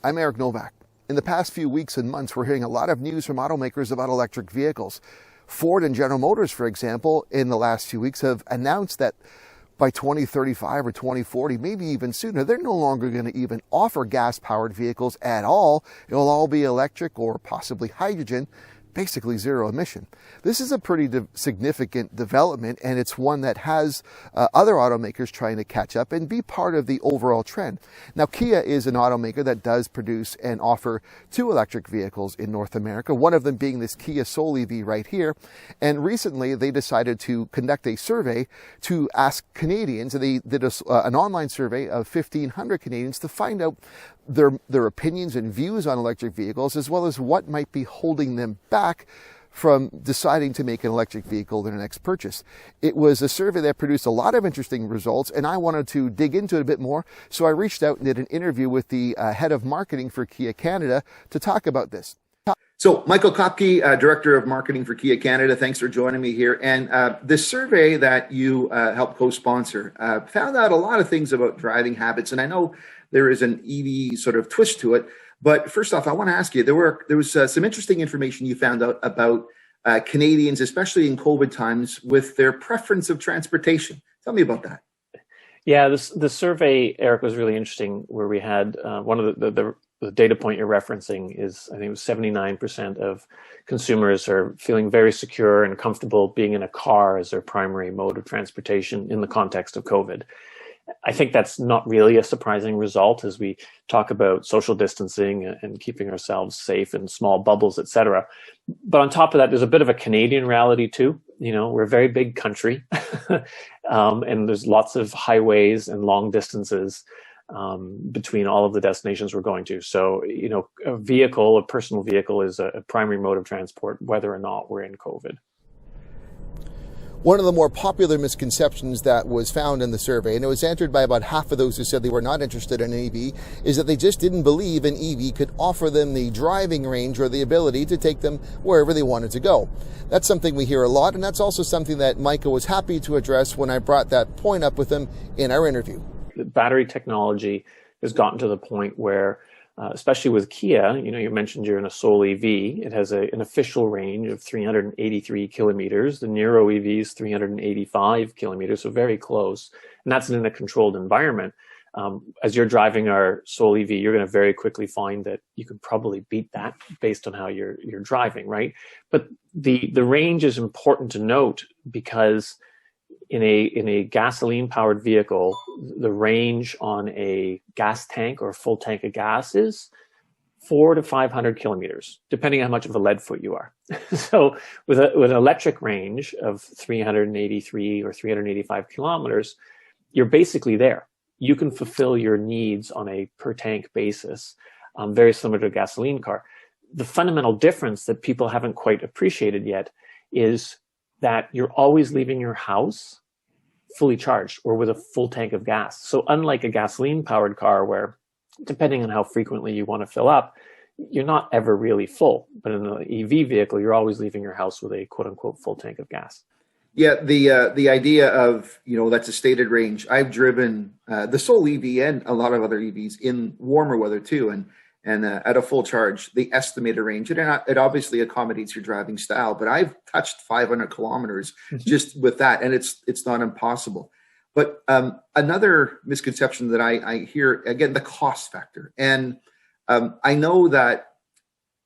I'm Eric Novak. In the past few weeks and months, we're hearing a lot of news from automakers about electric vehicles. Ford and General Motors, for example, in the last few weeks have announced that by 2035 or 2040, maybe even sooner, they're no longer going to even offer gas-powered vehicles at all. It'll all be electric or possibly hydrogen, basically zero emission. This is a pretty significant development, and it's one that has other automakers trying to catch up and be part of the overall trend. Now, Kia is an automaker that does produce and offer 2 electric vehicles in North America, one of them being this Kia Soul EV right here. And recently, they decided to conduct a survey to ask Canadians, and they did an online survey of 1,500 Canadians to find out their opinions and views on electric vehicles, as well as what might be holding them back from deciding to make an electric vehicle in their next purchase. It was a survey that produced a lot of interesting results, and I wanted to dig into it a bit more, so I reached out and did an interview with the head of marketing for Kia Canada to talk about this. So Michael Kopke, Director of Marketing for Kia Canada, thanks for joining me here. And this survey that you helped co-sponsor found out a lot of things about driving habits, and I know there is an EV sort of twist to it. But first off, I want to ask you, there was some interesting information you found out about Canadians, especially in COVID times, with their preference of transportation. Tell me about that. Yeah, the survey, Eric, was really interesting, where we had one of the data point you're referencing is, I think it was 79% of consumers are feeling very secure and comfortable being in a car as their primary mode of transportation in the context of COVID. I think that's not really a surprising result as we talk about social distancing and keeping ourselves safe in small bubbles, et cetera. But on top of that, there's a bit of a Canadian reality too. You know, we're a very big country and there's lots of highways and long distances between all of the destinations we're going to. So, you know, a personal vehicle is a primary mode of transport, whether or not we're in COVID. One of the more popular misconceptions that was found in the survey, and it was answered by about half of those who said they were not interested in an EV, is that they just didn't believe an EV could offer them the driving range or the ability to take them wherever they wanted to go. That's something we hear a lot, and that's also something that Micah was happy to address when I brought that point up with him in our interview. The battery technology has gotten to the point where especially with Kia, you know, you mentioned you're in a Soul EV. It has an official range of 383 kilometers. The Niro EV is 385 kilometers, so very close. And that's in a controlled environment. As you're driving our Soul EV, you're going to very quickly find that you can probably beat that based on how you're driving, right? But the range is important to note because in a gasoline powered vehicle, the range on a gas tank or a full tank of gas is 400 to 500 kilometers, depending on how much of a lead foot you are. So with an electric range of 383 or 385 kilometers, you're basically there. You can fulfill your needs on a per tank basis, very similar to a gasoline car. The fundamental difference that people haven't quite appreciated yet is that you're always leaving your house fully charged or with a full tank of gas. So unlike a gasoline powered car where, depending on how frequently you want to fill up, you're not ever really full. But in an EV vehicle, you're always leaving your house with a quote unquote full tank of gas. Yeah, the idea of, you know, that's a stated range. I've driven the Soul EV and a lot of other EVs in warmer weather too, and at a full charge, the estimated range, it obviously accommodates your driving style, but I've touched 500 kilometers just with that, and it's not impossible. But another misconception that I hear, again, the cost factor. And I know that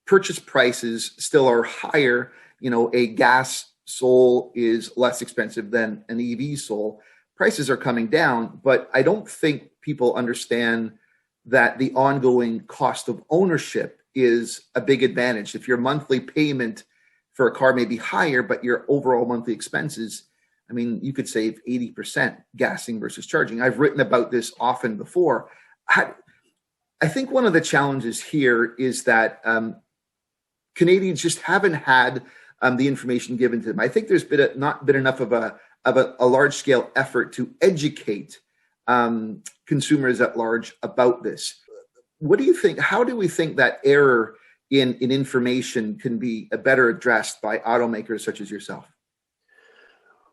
purchase prices still are higher. You know, a gas Soul is less expensive than an EV Soul. Prices are coming down, but I don't think people understand that the ongoing cost of ownership is a big advantage. If your monthly payment for a car may be higher, but your overall monthly expenses, I mean, you could save 80% gassing versus charging. I've written about this often before. I think one of the challenges here is that Canadians just haven't had the information given to them. I think there's not been enough of a large scale effort to educate consumers at large about this. What do you think? How do we think that error in information can be better addressed by automakers such as yourself?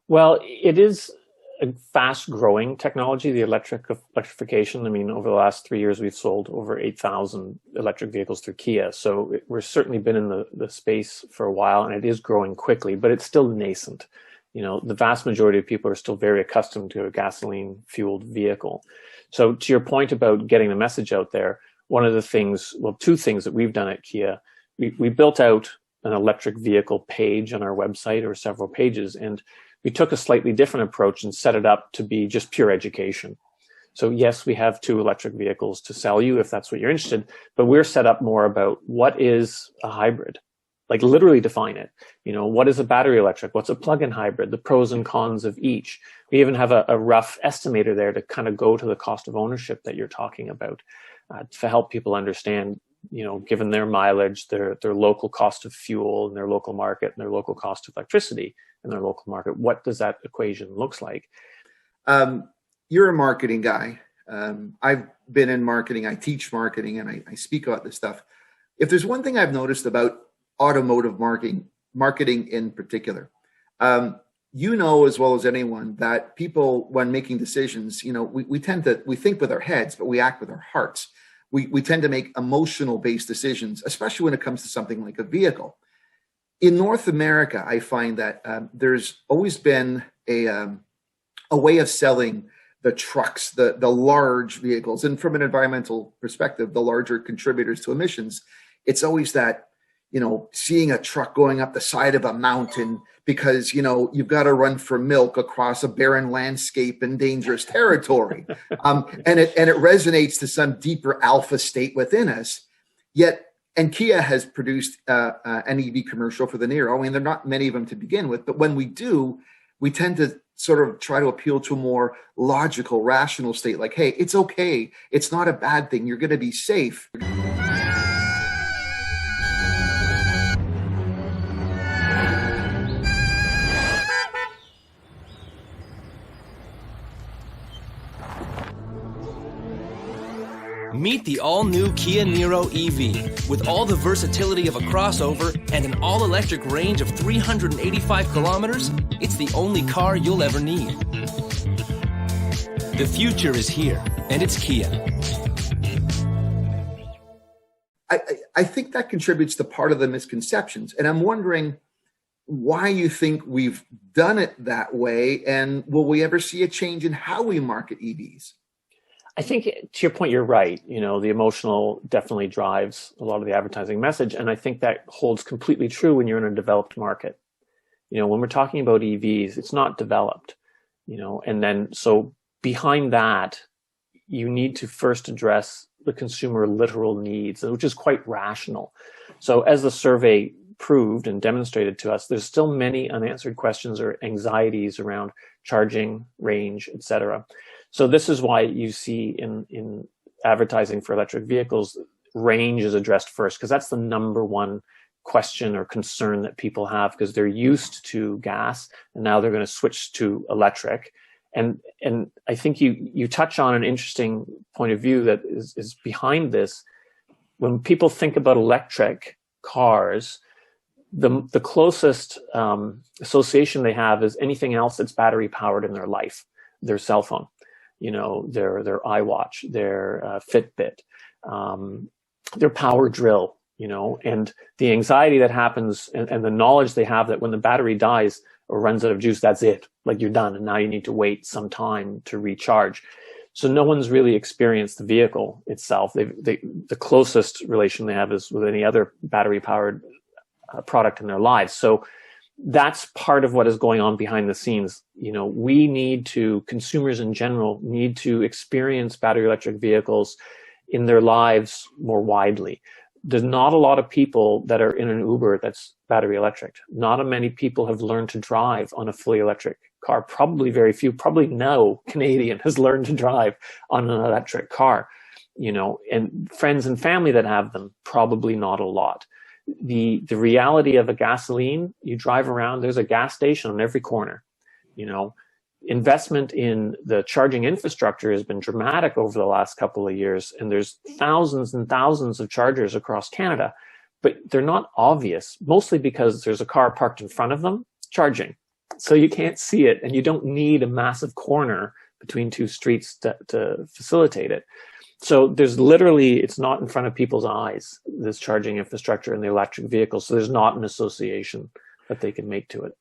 Well, it is a fast-growing technology, the electrification. I mean, over the last 3 years, we've sold over 8,000 electric vehicles through Kia. So we've certainly been in the space for a while, and it is growing quickly, but it's still nascent. You know, the vast majority of people are still very accustomed to a gasoline-fueled vehicle. So to your point about getting the message out there, one of the things, well, two things that we've done at Kia, we built out an electric vehicle page on our website, or several pages, and we took a slightly different approach and set it up to be just pure education. So yes, we have 2 electric vehicles to sell you if that's what you're interested, but we're set up more about what is a hybrid, like literally define it. You know, what is a battery electric? What's a plug-in hybrid? The pros and cons of each. We even have a rough estimator there to kind of go to the cost of ownership that you're talking about, to help people understand, you know, given their mileage, their local cost of fuel and their local market and their local cost of electricity in their local market, what does that equation looks like? You're a marketing guy. I've been in marketing. I teach marketing, and I speak about this stuff. If there's one thing I've noticed about automotive marketing in particular, you know as well as anyone that people, when making decisions, you know, we think with our heads, but we act with our hearts. We tend to make emotional based decisions, especially when it comes to something like a vehicle. In North America, I find that there's always been a way of selling the trucks, the large vehicles, and from an environmental perspective, the larger contributors to emissions. It's always that, you know, seeing a truck going up the side of a mountain because, you know, you've got to run for milk across a barren landscape in dangerous territory. And it resonates to some deeper alpha state within us. Yet, and Kia has produced an EV commercial for the Niro. I mean, there are not many of them to begin with, but when we do, we tend to sort of try to appeal to a more logical, rational state. Like, hey, it's okay. It's not a bad thing. You're going to be safe. Meet the all-new Kia Niro EV. With all the versatility of a crossover and an all-electric range of 385 kilometers, it's the only car you'll ever need. The future is here, and it's Kia. I think that contributes to part of the misconceptions. And I'm wondering why you think we've done it that way, and will we ever see a change in how we market EVs? I think, to your point, you're right. You know, the emotional definitely drives a lot of the advertising message. And I think that holds completely true when you're in a developed market. You know, when we're talking about EVs, it's not developed, you know, and then so behind that, you need to first address the consumer literal needs, which is quite rational. So as the survey proved and demonstrated to us, there's still many unanswered questions or anxieties around charging, range, et cetera. So this is why you see in advertising for electric vehicles, range is addressed first, because that's the number one question or concern that people have, because they're used to gas and now they're going to switch to electric. And I think you touch on an interesting point of view that is behind this. When people think about electric cars, the closest association they have is anything else that's battery powered in their life, their cell phone, you know, their iWatch, their Fitbit, their power drill, you know, and the anxiety that happens and the knowledge they have that when the battery dies or runs out of juice, that's it, like you're done. And now you need to wait some time to recharge. So no one's really experienced the vehicle itself. The closest relation they have is with any other battery powered product in their lives. So that's part of what is going on behind the scenes. You know, consumers in general need to experience battery electric vehicles in their lives more widely. There's not a lot of people that are in an Uber that's battery electric. Not many people have learned to drive on a fully electric car. Probably very few, probably no Canadian has learned to drive on an electric car, you know, and friends and family that have them, probably not a lot. The reality of a gasoline, you drive around, there's a gas station on every corner. You know, investment in the charging infrastructure has been dramatic over the last couple of years, and there's thousands and thousands of chargers across Canada, but they're not obvious, mostly because there's a car parked in front of them charging. so you can't see it, and you don't need a massive corner between two streets to facilitate it. So there's literally, it's not in front of people's eyes, this charging infrastructure in the electric vehicle. So there's not an association that they can make to it.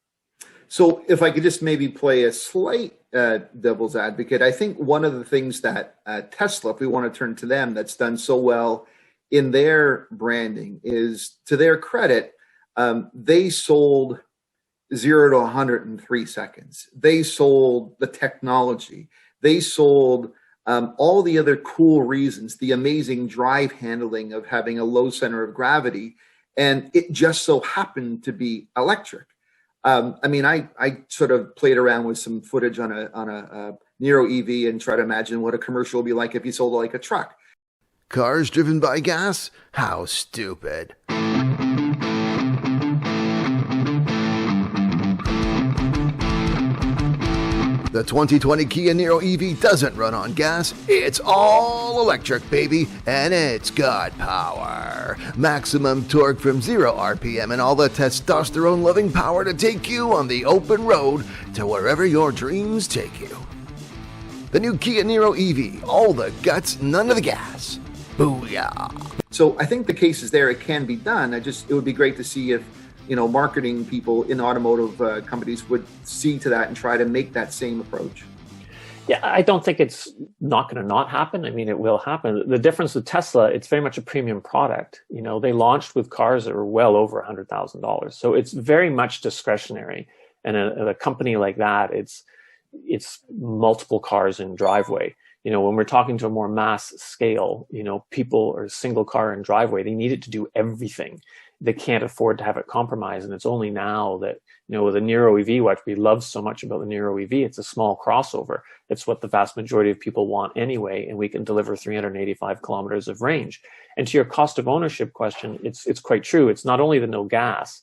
So if I could just maybe play a slight devil's advocate, I think one of the things that Tesla, if we want to turn to them, that's done so well in their branding is, to their credit, they sold 0 to 100 in 3 seconds. They sold the technology. They sold all the other cool reasons, the amazing drive handling of having a low center of gravity, and it just so happened to be electric. I mean, I sort of played around with some footage on a Nero EV and try to imagine what a commercial would be like if you sold it like a truck. Cars driven by gas? How stupid. The 2020 Kia Niro EV doesn't run on gas. It's all electric, baby, and it's got power. Maximum torque from 0 RPM and all the testosterone-loving power to take you on the open road to wherever your dreams take you. The new Kia Niro EV, all the guts, none of the gas. Booyah. So I think the case is there. It can be done. It would be great to see if, marketing people in automotive companies would see to that and try to make that same approach. Yeah, I don't think it's not going to not happen. I mean, it will happen. The difference with Tesla, it's very much a premium product. They launched with cars that were well over $100,000. So it's very much discretionary. And a company like that, it's multiple cars in driveway. When we're talking to a more mass scale, people or single car in driveway, they need it to do everything. They can't afford to have it compromised. And it's only now that, with the Niro EV, what we love so much about the Niro EV, it's a small crossover. It's what the vast majority of people want anyway, and we can deliver 385 kilometers of range. And to your cost of ownership question, it's quite true. It's not only the no gas,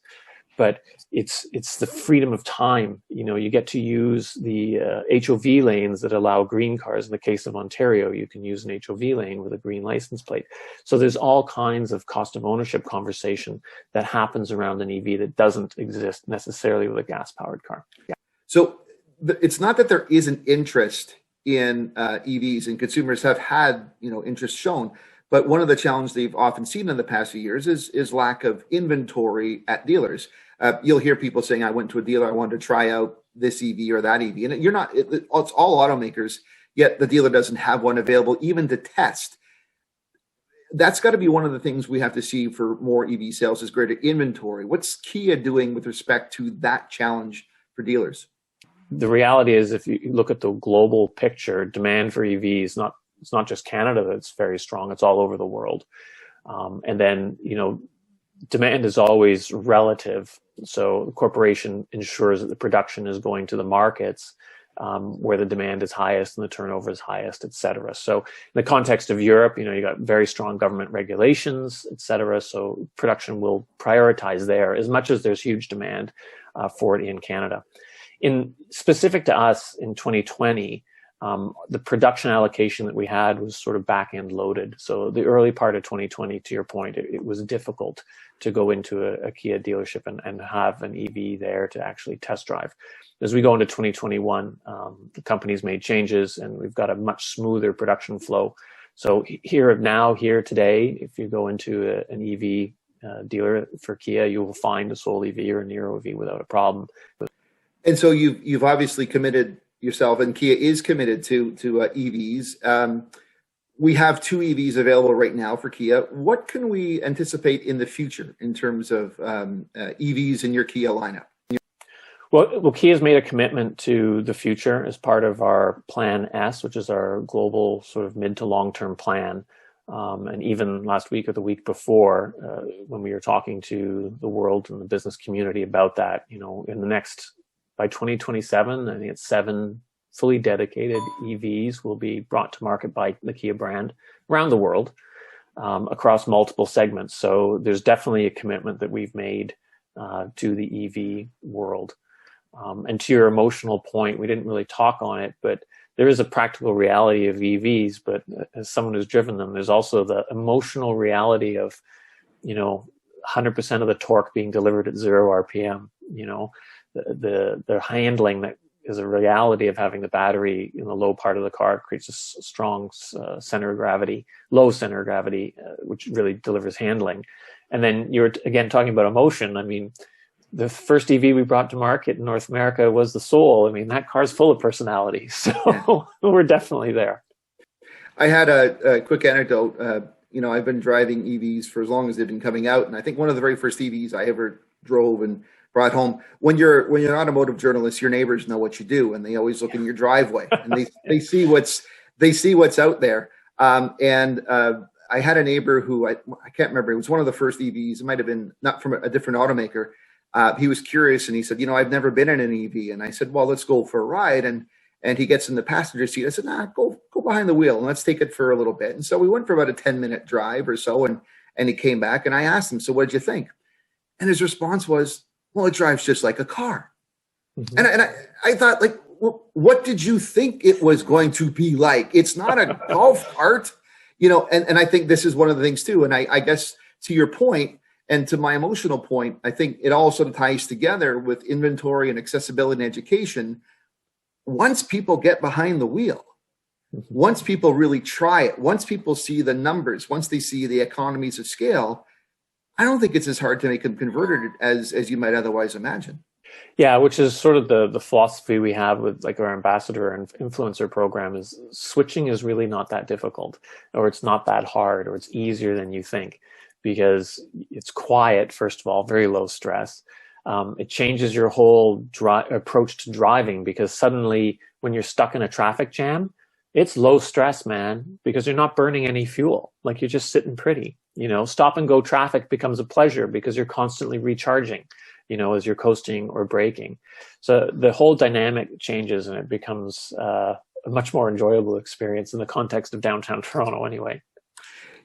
but it's the freedom of time. You get to use the HOV lanes that allow green cars. In the case of Ontario, you can use an HOV lane with a green license plate. So there's all kinds of cost of ownership conversation that happens around an EV that doesn't exist necessarily with a gas-powered car. Yeah. So it's not that there isn't interest in EVs, and consumers have had interest shown. But one of the challenges they've often seen in the past few years is lack of inventory at dealers. You'll hear people saying, I went to a dealer, I wanted to try out this EV or that EV. And it's all automakers, yet the dealer doesn't have one available even to test. That's got to be one of the things we have to see for more EV sales is greater inventory. What's Kia doing with respect to that challenge for dealers? The reality is, if you look at the global picture, demand for EVs, it's not just Canada that's very strong, it's all over the world. And then, demand is always relative. So the corporation ensures that the production is going to the markets where the demand is highest and the turnover is highest, et cetera. So in the context of Europe, you got very strong government regulations, et cetera. So production will prioritize there as much as there's huge demand for it in Canada. In specific to us in 2020, the production allocation that we had was sort of back-end loaded. So the early part of 2020, to your point, it was difficult to go into a Kia dealership and have an EV there to actually test drive. As we go into 2021, the company's made changes and we've got a much smoother production flow. So here today, if you go into an EV dealer for Kia, you will find a Soul EV or a Niro EV without a problem. And so you've obviously committed yourself, and Kia is committed to EVs. We have 2 EVs available right now for Kia. What can we anticipate in the future in terms of EVs in your Kia lineup? Well, Kia's made a commitment to the future as part of our Plan S, which is our global sort of mid to long-term plan. And even last week or the week before, when we were talking to the world and the business community about that, by 2027, I think it's 7 fully dedicated EVs will be brought to market by the Kia brand around the world across multiple segments. So there's definitely a commitment that we've made to the EV world. And to your emotional point, we didn't really talk on it, but there is a practical reality of EVs. But as someone who's driven them, there's also the emotional reality of, 100% of the torque being delivered at 0 RPM, the handling that is a reality of having the battery in the low part of the car creates a strong center of gravity, low center of gravity, which really delivers handling. And then you're again talking about emotion. I mean, the first EV we brought to market in North America was the Soul. I mean, that car's full of personality. So we're definitely there. I had a quick anecdote. I've been driving EVs for as long as they've been coming out. And I think one of the very first EVs I ever drove and brought home, when you're an automotive journalist, your neighbors know what you do, and they always look in your driveway and they see what's out there. I had a neighbor who I can't remember. It was one of the first EVs. It might have been not from a different automaker. He was curious and he said, I've never been in an EV. And I said, well, let's go for a ride. And he gets in the passenger seat. I said, nah, go behind the wheel and let's take it for a little bit. And so we went for about a 10-minute drive or so. And he came back and I asked him, so what did you think? And his response was, well, it drives just like a car. Mm-hmm. And I thought, like, well, what did you think it was going to be like? It's not a golf cart, and I think this is one of the things too. And I guess to your point and to my emotional point, I think it all sort of ties together with inventory and accessibility and education. Once people get behind the wheel, mm-hmm. once people really try it, once people see the numbers, once they see the economies of scale, I don't think it's as hard to make them converted as you might otherwise imagine. Yeah, which is sort of the philosophy we have with like our ambassador and influencer program is switching is really not that difficult, or it's not that hard, or it's easier than you think, because it's quiet, first of all, very low stress. It changes your whole approach to driving, because suddenly when you're stuck in a traffic jam, it's low stress, man, because you're not burning any fuel. Like you're just sitting pretty. Stop and go traffic becomes a pleasure because you're constantly recharging, as you're coasting or braking. So the whole dynamic changes and it becomes a much more enjoyable experience in the context of downtown Toronto anyway.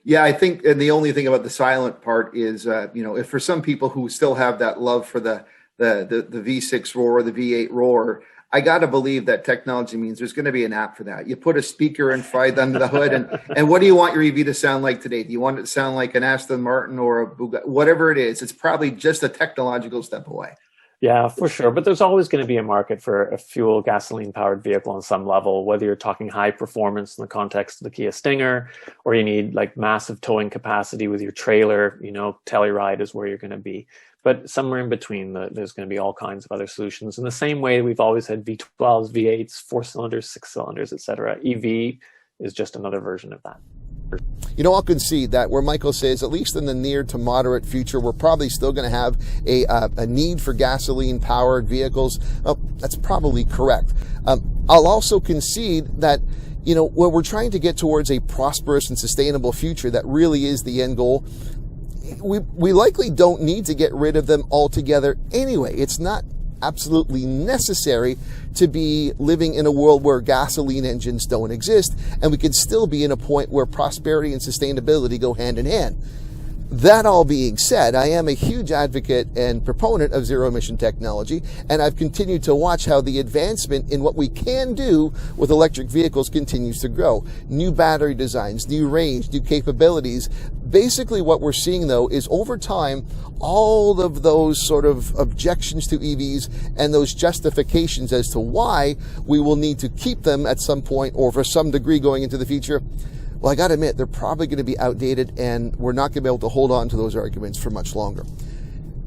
Yeah, I think, and the only thing about the silent part is, if for some people who still have that love for the V6 roar, the V8 roar, I got to believe that technology means there's going to be an app for that. You put a speaker inside under the hood, and what do you want your EV to sound like today? Do you want it to sound like an Aston Martin or a Bugatti? Whatever it is, it's probably just a technological step away. Yeah, for sure. But there's always going to be a market for a fuel gasoline-powered vehicle on some level, whether you're talking high performance in the context of the Kia Stinger, or you need like massive towing capacity with your trailer, Telluride is where you're going to be. But somewhere in between, there's going to be all kinds of other solutions. In the same way we've always had V12s, V8s, 4-cylinders, 6-cylinders, etc. EV is just another version of that. I'll concede that where Michael says, at least in the near to moderate future, we're probably still going to have a need for gasoline-powered vehicles. That's probably correct. I'll also concede that, when we're trying to get towards a prosperous and sustainable future, that really is the end goal. We likely don't need to get rid of them altogether anyway. It's not absolutely necessary to be living in a world where gasoline engines don't exist, and we can still be in a point where prosperity and sustainability go hand in hand. That all being said, I am a huge advocate and proponent of zero-emission technology, and I've continued to watch how the advancement in what we can do with electric vehicles continues to grow. New battery designs, new range, new capabilities. Basically what we're seeing, though, is over time, all of those sort of objections to EVs and those justifications as to why we will need to keep them at some point or for some degree going into the future, well, I got to admit, they're probably going to be outdated, and we're not going to be able to hold on to those arguments for much longer.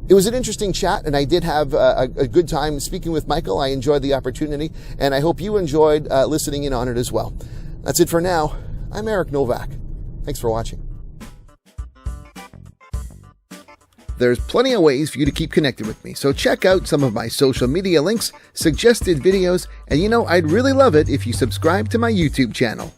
It was an interesting chat, and I did have a good time speaking with Michael. I enjoyed the opportunity, and I hope you enjoyed listening in on it as well. That's it for now. I'm Eric Novak. Thanks for watching. There's plenty of ways for you to keep connected with me, so check out some of my social media links, suggested videos, and I'd really love it if you subscribe to my YouTube channel.